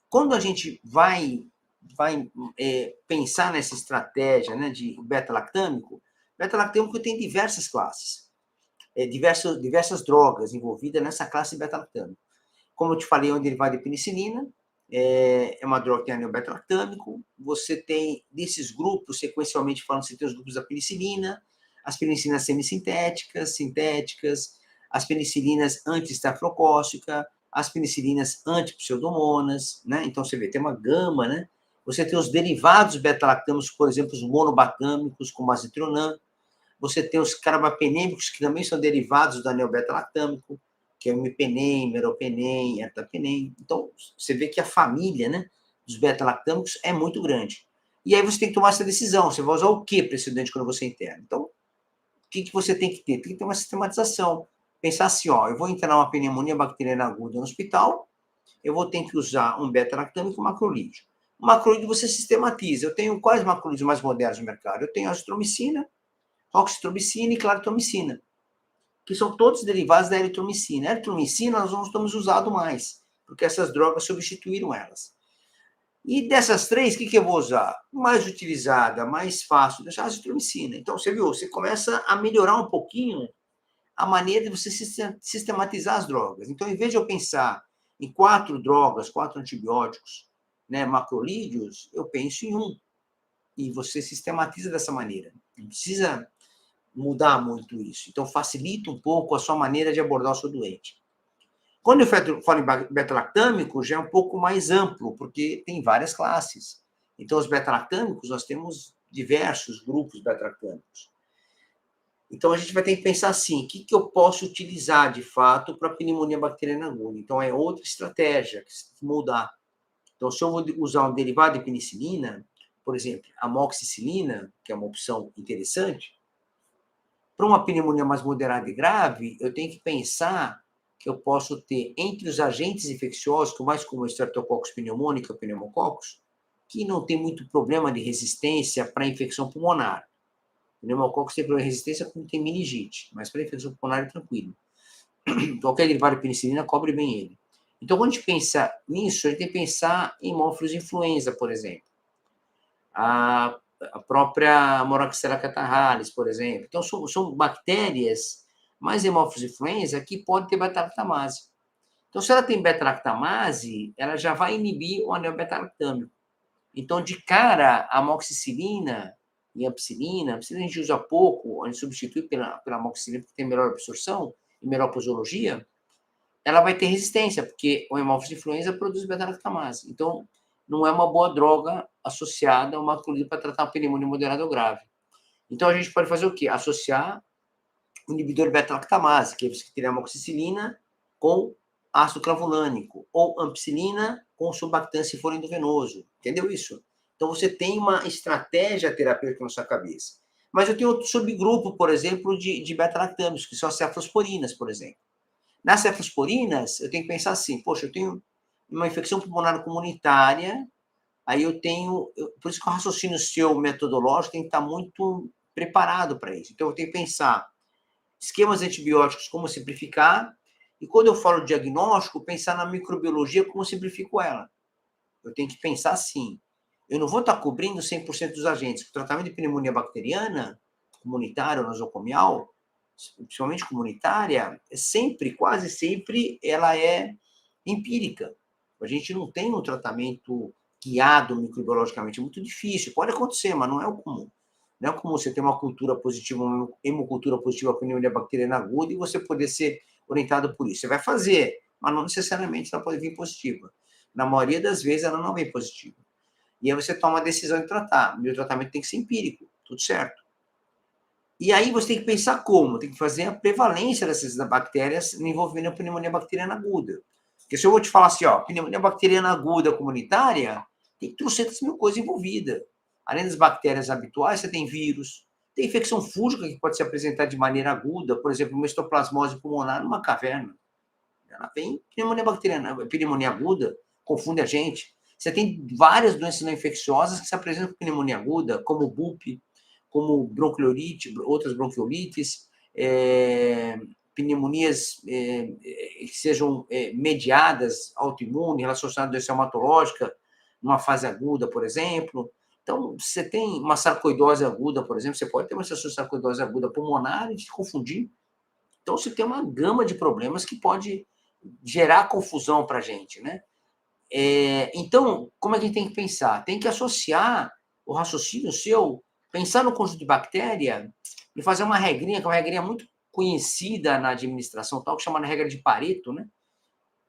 Quando a gente vai pensar nessa estratégia, né, de beta-lactâmico tem diversas classes, diversas drogas envolvidas nessa classe beta-lactâmico. Como eu te falei, é um derivado de penicilina, é uma droga que tem anel beta-lactâmico. Você tem, desses grupos, sequencialmente falando, você tem os grupos da penicilina, as penicilinas semissintéticas, sintéticas, as penicilinas anti-estafilocócica, as penicilinas antipseudomonas, né? Então, você vê, tem uma gama, né? Você tem os derivados beta-lactâmicos, por exemplo, os monobacâmicos, como azitronan. Você tem os carbapenêmicos, que também são derivados do anel beta-lactâmico, que é o imipenem, meropenem, ertapenem. Então, você vê que a família, né, dos beta-lactâmicos é muito grande. E aí você tem que tomar essa decisão. Você vai usar o que para esse doente quando você interna? Então, o que você tem que ter? Tem que ter uma sistematização. Pensar assim, ó, eu vou internar uma pneumonia bacteriana aguda no hospital, eu vou ter que usar um beta-lactâmico e um macrolídeo. O macrolídeo você sistematiza. Eu tenho quais macrolídeos mais modernos no mercado? Eu tenho a azitromicina, oxitromicina e claritromicina, que são todos derivados da eritromicina. A eritromicina nós não estamos usando mais, porque essas drogas substituíram elas. E dessas três, o que eu vou usar? Mais utilizada, mais fácil, deixar a azitromicina. Então, você viu, você começa a melhorar um pouquinho a maneira de você sistematizar as drogas. Então, em vez de eu pensar em 4 drogas, 4 antibióticos, né, macrolídeos, eu penso em um. E você sistematiza dessa maneira. Não precisa mudar muito isso. Então, facilita um pouco a sua maneira de abordar o seu doente. Quando eu falo em beta-lactâmico, já é um pouco mais amplo, porque tem várias classes. Então, os beta-lactâmicos, nós temos diversos grupos beta-lactâmicos. Então, a gente vai ter que pensar assim, o que eu posso utilizar, de fato, para pneumonia bacteriana aguda? Então, é outra estratégia que se mudar. Então, se eu vou usar um derivado de penicilina, por exemplo, amoxicilina, que é uma opção interessante, para uma pneumonia mais moderada e grave, eu tenho que pensar que eu posso ter, entre os agentes infecciosos, que o mais comum é o Streptococcus pneumoniae, o pneumococcus, que não tem muito problema de resistência para infecção pulmonar. O pneumococcus tem problema de resistência quando tem meningite, mas para infecção pulmonar é tranquilo. Qualquer derivado de penicilina cobre bem ele. Então, quando a gente pensa nisso, a gente tem que pensar em hemófilos influenza, por exemplo. A própria Moraxella catarrhalis, por exemplo. Então, são bactérias mais hemófilos influenza que podem ter beta-lactamase. Então, se ela tem beta-lactamase, ela já vai inibir o anel beta-lactâmico. Então, de cara, a amoxicilina e a ampicilina a gente usa pouco, a gente substitui pela amoxicilina, porque tem melhor absorção e melhor posologia, ela vai ter resistência, porque o hemófilo influenza produz beta-lactamase. Então, não é uma boa droga associada a uma macrolídeo para tratar uma pneumonia moderada ou grave. Então, a gente pode fazer o quê? Associar o inibidor beta-lactamase, que é você teria amoxicilina com ácido clavulânico, ou ampicilina com surbactância se for endovenoso. Entendeu isso? Então, você tem uma estratégia terapêutica na sua cabeça. Mas eu tenho outro subgrupo, por exemplo, de beta-lactâmicos, que são as cefalosporinas, por exemplo. Nas cefalosporinas, eu tenho que pensar assim, poxa, eu tenho uma infecção pulmonar comunitária, aí por isso que o raciocínio seu metodológico tem que estar muito preparado para isso. Então, eu tenho que pensar esquemas antibióticos, como simplificar, e quando eu falo de diagnóstico, pensar na microbiologia, como simplifico ela. Eu tenho que pensar assim, eu não vou estar cobrindo 100% dos agentes. O tratamento de pneumonia bacteriana, comunitária ou nosocomial, principalmente comunitária, quase sempre, ela é empírica. A gente não tem um tratamento guiado microbiologicamente, é muito difícil. Pode acontecer, mas não é o comum. Não é comum você ter uma cultura positiva, uma hemocultura positiva para pneumonia bacteriana aguda e você poder ser orientado por isso. Você vai fazer, mas não necessariamente ela pode vir positiva. Na maioria das vezes, ela não vem positiva. E aí você toma a decisão de tratar. O tratamento tem que ser empírico, tudo certo. E aí você tem que pensar como? Tem que fazer a prevalência dessas bactérias envolvendo a pneumonia bacteriana aguda. Porque se eu vou te falar assim, ó, pneumonia bacteriana aguda comunitária, tem 300.000 coisas envolvidas. Além das bactérias habituais, você tem vírus, tem infecção fúngica que pode se apresentar de maneira aguda, por exemplo, uma histoplasmose pulmonar numa caverna. Ela tem pneumonia bacteriana, pneumonia aguda, confunde a gente. Você tem várias doenças não infecciosas que se apresentam com pneumonia aguda, como BUP, como bronquiolite, outras bronquiolites, pneumonias que sejam mediadas, autoimune, relacionadas à doença reumatológica, numa fase aguda, por exemplo. Então, você tem uma sarcoidose aguda, por exemplo, você pode ter uma sarcoidose aguda pulmonar e se confundir. Então, você tem uma gama de problemas que pode gerar confusão para a gente, né? Então, como é que a gente tem que pensar? Tem que associar o raciocínio seu, pensar no conjunto de bactéria e fazer uma regrinha, que é uma regrinha muito conhecida na administração, tal, que chama de regra de Pareto, né?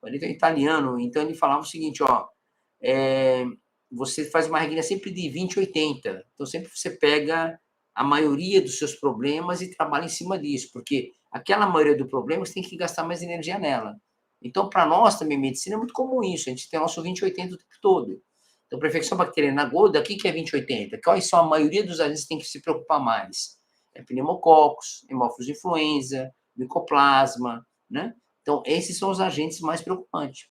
Pareto é italiano, então ele falava o seguinte, ó, você faz uma regrinha sempre de 20-80, então sempre você pega a maioria dos seus problemas e trabalha em cima disso, porque aquela maioria do problema você tem que gastar mais energia nela. Então, para nós também, medicina, é muito comum isso, a gente tem o nosso 20-80 o tempo todo. Então, para infecção bacteriana aguda, o que é 20-80? Quais são a maioria dos agentes que tem que se preocupar mais? É pneumococos, hemófilos influenza, micoplasma, né? Então, esses são os agentes mais preocupantes.